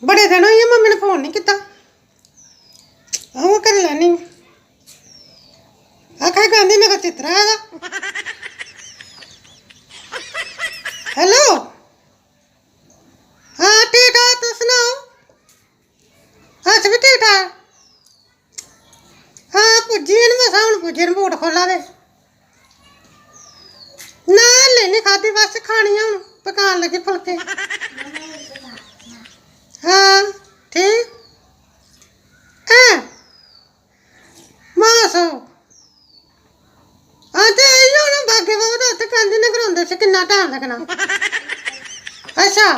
बड़े दिन हुई मम्मी ने फोन नहीं किया। कर लैनी आखा गांधी नगर चित्रा है। हेलो हाँ ठीक ठाक तुम सुनाओ। अस भी ठीक ठाक। हाँ पुज्जी मसा हूँ पुज्जे बूट खोला दे ना हले नहीं खाधी बस खानी हूँ पकान लगी फुलके। हाँ ठीक है मासो हाँ तो आई होना बागे बाबू तो उत्थे गांधी नगर आंदे से कितना टाइम लगना। अच्छा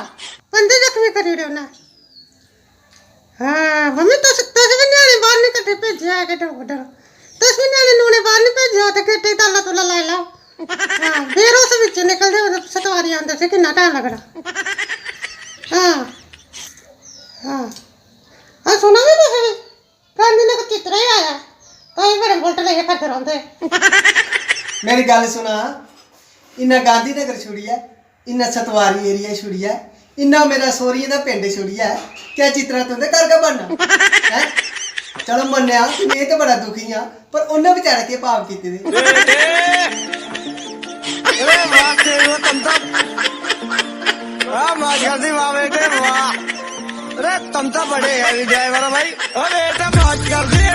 बंदे जख्मी करी ओड़े उन्हें। हाँ मम्मी तुस भी न्याणे बाहर नहीं कट्टे भेजे है कि डर तुस भी न्याणे नूने बाहर नहीं भेजे तो गेटे ताला तुला लाई लाओ। हाँ फिर उस बिच निकलते सतवारी आंदे से कितना टाइम लगना। हाँ हाँ हाँ सुना भी तुस भी गांधी नगर चित्रा ही आया तो बड़े बुलट लेके फिरते रहोंदे। मेरी गल सुना इन्ना गांधी नगर छुड़िया इन्ना सतवारी एरिया छुड़िया इन्ना मेरा सोरिये दा पिंड छुड़िया क्या चित्रा तुंदे घर का बनना है। चलो मन्निया कि मैं तो बड़ा दुखी हाँ पर उन्हें बेचारे के पाप कीते दे। अरे तुम तो बड़े है ड्राइवर भाई। अरे बेटा मौज कर दी।